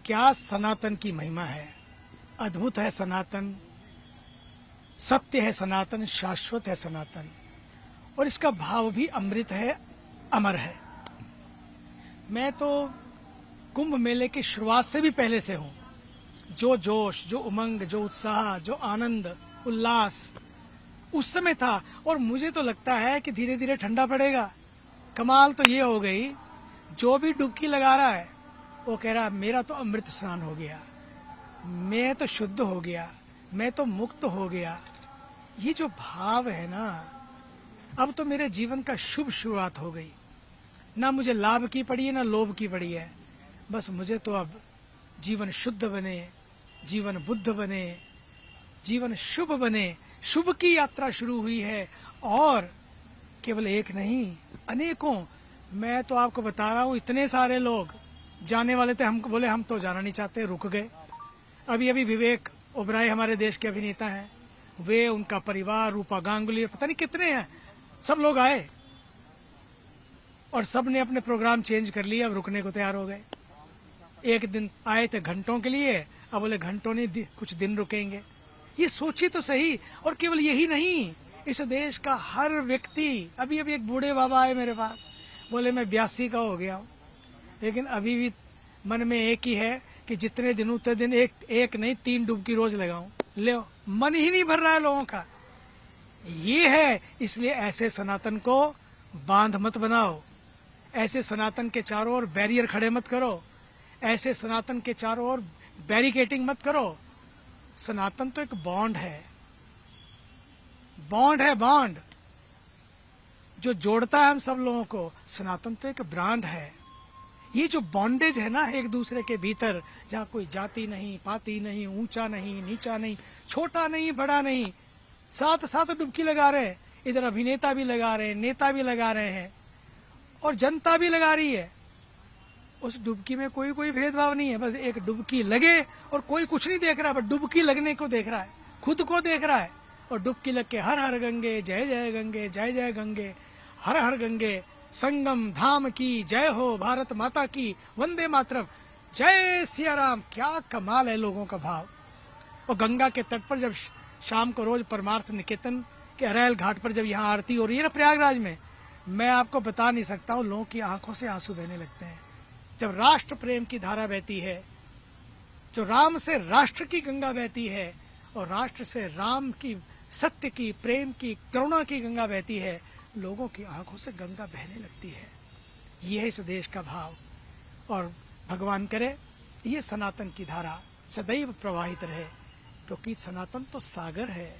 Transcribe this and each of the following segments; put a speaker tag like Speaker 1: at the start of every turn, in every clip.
Speaker 1: क्या सनातन की महिमा है। अद्भुत है सनातन, सत्य है सनातन, शाश्वत है सनातन, और इसका भाव भी अमृत है, अमर है। मैं तो कुंभ मेले की शुरुआत से भी पहले से हूँ। जो जोश, जो उमंग, जो उत्साह, जो आनंद उल्लास उस समय था, और मुझे तो लगता है कि धीरे धीरे ठंडा पड़ेगा। कमाल तो ये हो गई, जो भी डुबकी लगा रहा है वो कह रहा है मेरा तो अमृत स्नान हो गया, मैं तो शुद्ध हो गया, मैं तो मुक्त हो गया। ये जो भाव है ना, अब तो मेरे जीवन का शुभ शुरुआत हो गई। ना मुझे लाभ की पड़ी है, ना लोभ की पड़ी है। बस मुझे तो अब जीवन शुद्ध बने, जीवन बुद्ध बने, जीवन शुभ बने। शुभ की यात्रा शुरू हुई है, और केवल एक नहीं, अनेकों। मैं तो आपको बता रहा हूँ, इतने सारे लोग जाने वाले थे, हम बोले हम तो जाना नहीं चाहते, रुक गए। अभी अभी विवेक ओबराय हमारे देश के अभिनेता हैं, वे, उनका परिवार, रूपा गांगुली, पता नहीं कितने हैं, सब लोग आए और सब ने अपने प्रोग्राम चेंज कर लिया, अब रुकने को तैयार हो गए। एक दिन आए थे घंटों के लिए, अब बोले घंटों नहीं, कुछ दिन रुकेंगे। ये सोचिए तो सही। और केवल यही नहीं, इस देश का हर व्यक्ति, अभी अभी एक बूढ़े बाबा आए मेरे पास, बोले मैं 82 का हो गया हूँ, लेकिन अभी भी मन में एक ही है कि जितने दिन उतने दिन एक नहीं 3 डुबकी रोज लगाऊं। ले, मन ही नहीं भर रहा है लोगों का। ये है, इसलिए ऐसे सनातन को बांध मत बनाओ, ऐसे सनातन के चारों ओर बैरियर खड़े मत करो, ऐसे सनातन के चारों ओर बैरिकेटिंग मत करो। सनातन तो एक बॉन्ड है, बॉन्ड है, बॉन्ड जो जोड़ता है हम सब लोगों को। सनातन तो एक ब्रांड है। ये जो बॉन्डेज है ना एक दूसरे के भीतर, जहाँ कोई जाति नहीं, पाति नहीं, ऊंचा नहीं, नीचा नहीं, छोटा नहीं, बड़ा नहीं, साथ साथ डुबकी लगा रहे हैं। इधर अभिनेता भी लगा रहे हैं, नेता भी लगा रहे हैं, और जनता भी लगा रही है। उस डुबकी में कोई भेदभाव नहीं है। बस एक डुबकी लगे, और कोई कुछ नहीं देख रहा, बस डुबकी लगने को देख रहा है, खुद को देख रहा है। और डुबकी लग के हर हर गंगे, जय जय गंगे, जय जय गंगे, हर हर गंगे, संगम धाम की जय हो, भारत माता की वंदे मातरम, जय सिया राम। क्या कमाल है लोगों का भाव। और गंगा के तट पर जब शाम को रोज परमार्थ निकेतन के अरैल घाट पर जब यहाँ आरती हो रही है ना प्रयागराज में, मैं आपको बता नहीं सकता हूँ, लोगों की आंखों से आंसू बहने लगते हैं। जब राष्ट्र प्रेम की धारा बहती है, जो राम से राष्ट्र की गंगा बहती है, और राष्ट्र से राम की, सत्य की, प्रेम की, करुणा की गंगा बहती है, लोगों की आंखों से गंगा बहने लगती है। यह है इस देश का भाव। और भगवान करे ये सनातन की धारा सदैव प्रवाहित रहे, क्योंकि सनातन तो सागर है,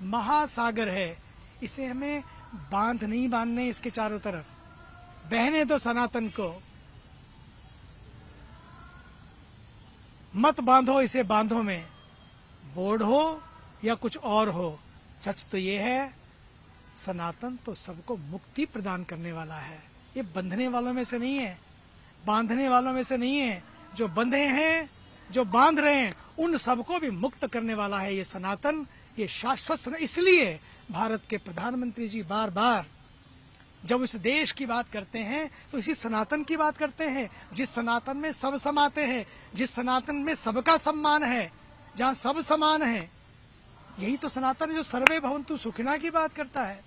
Speaker 1: महासागर है। इसे हमें बांध नहीं बांधने, इसके चारों तरफ बहने दो सनातन को, मत बांधो इसे बांधो में, बोर्ड हो या कुछ और हो। सच तो ये है, सनातन तो सबको मुक्ति प्रदान करने वाला है। ये बंधने वालों में से नहीं है, बांधने वालों में से नहीं है। जो बंधे हैं, जो बांध रहे हैं, उन सबको भी मुक्त करने वाला है ये सनातन, ये शाश्वत। इसलिए भारत के प्रधानमंत्री जी बार बार जब इस देश की बात करते हैं तो इसी सनातन की बात करते हैं, जिस सनातन में सब समाते हैं, जिस सनातन में सबका सम्मान है, जहाँ सब समान है। यही तो सनातन जो सर्वे भवन्तु सुखिना की बात करता है।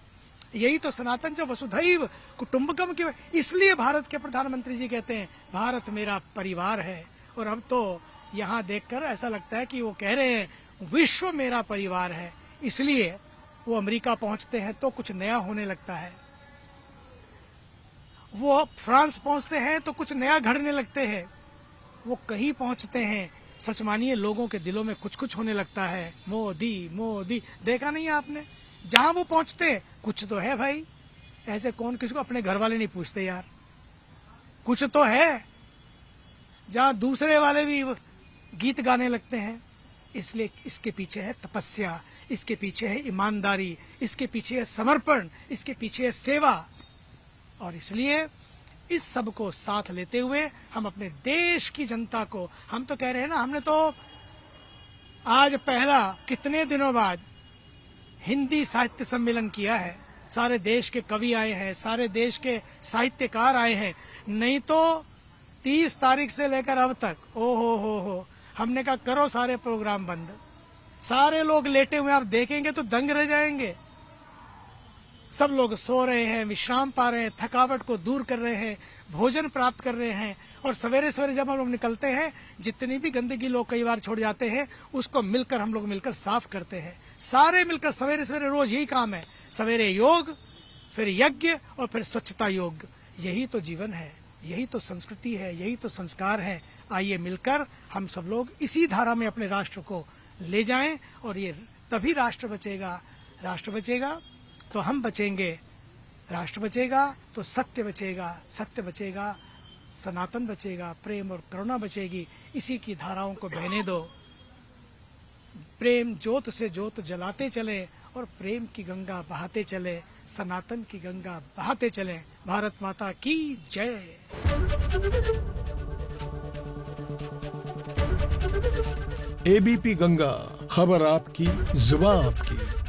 Speaker 1: यही तो सनातन जो वसुधैव कुटुंबकम की। इसलिए भारत के प्रधानमंत्री जी कहते हैं भारत मेरा परिवार है। और अब तो यहाँ देखकर ऐसा लगता है कि वो कह रहे हैं विश्व मेरा परिवार है। इसलिए वो अमेरिका पहुंचते हैं तो कुछ नया होने लगता है, वो फ्रांस पहुंचते हैं तो कुछ नया घड़ने लगते हैं, वो कहीं पहुंचते हैं, सच मानिए लोगों के दिलों में कुछ कुछ होने लगता है। मोदी मोदी, देखा नहीं आपने, जहां वो पहुंचते कुछ तो है भाई। ऐसे कौन किसी को अपने घर वाले नहीं पूछते यार, कुछ तो है। जहां दूसरे वाले भी गीत गाने लगते हैं। इसलिए इसके पीछे है तपस्या, इसके पीछे है ईमानदारी, इसके पीछे है समर्पण, इसके पीछे है सेवा। और इसलिए इस सब को साथ लेते हुए हम अपने देश की जनता को, हम तो कह रहे हैं ना, हमने तो आज पहला कितने दिनों बाद हिंदी साहित्य सम्मेलन किया है। सारे देश के कवि आए हैं, सारे देश के साहित्यकार आए हैं। नहीं तो 30 तारीख से लेकर अब तक ओ हो हमने कहा करो सारे प्रोग्राम बंद। सारे लोग लेटे हुए आप देखेंगे तो दंग रह जाएंगे। सब लोग सो रहे हैं, विश्राम पा रहे हैं, थकावट को दूर कर रहे हैं, भोजन प्राप्त कर रहे हैं। और सवेरे सवेरे जब हम लोग निकलते हैं, जितनी भी गंदगी लोग कई बार छोड़ जाते हैं, उसको मिलकर हम लोग मिलकर साफ करते हैं। सारे मिलकर सवेरे सवेरे रोज यही काम है। सवेरे योग, फिर यज्ञ और फिर स्वच्छता योग। यही तो जीवन है, यही तो संस्कृति है, यही तो संस्कार है। आइए मिलकर हम सब लोग इसी धारा में अपने राष्ट्र को ले जाएं और ये तभी राष्ट्र बचेगा। राष्ट्र बचेगा तो हम बचेंगे, राष्ट्र बचेगा तो सत्य बचेगा, सत्य बचेगा सनातन बचेगा, प्रेम और करुणा बचेगी। इसी की धाराओं को बहने दो। प्रेम ज्योत से ज्योत जलाते चले और प्रेम की गंगा बहाते चले, सनातन की गंगा बहाते चले। भारत माता की जय।
Speaker 2: एबीपी गंगा, खबर आपकी, जुबान आपकी।